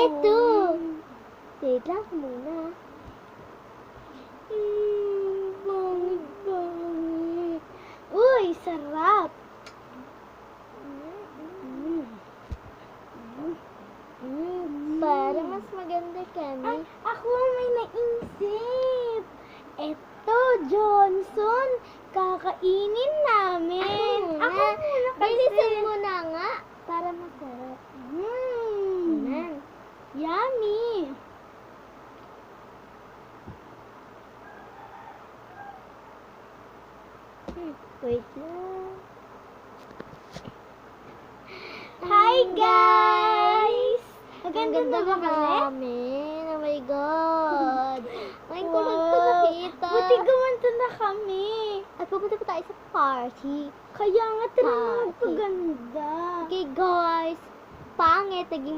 Eto. Wait lang muna. Bangit. Uy, sarap. Para mas maganda kami. Ako may naisip. Eto, Johnson. Kakainin namin. Ako muna kasi. Bilisan mo na nga. Para masarap. Yummy. Wait lang. Hi, guys! Maganda na ba namin? Oh my God! Ay, kulit ko nakita. Buti gumanto na kami. At pupunta pa tayo sa party. Kaya nga, tara na magpaganda. Okay, guys. Pangit, naging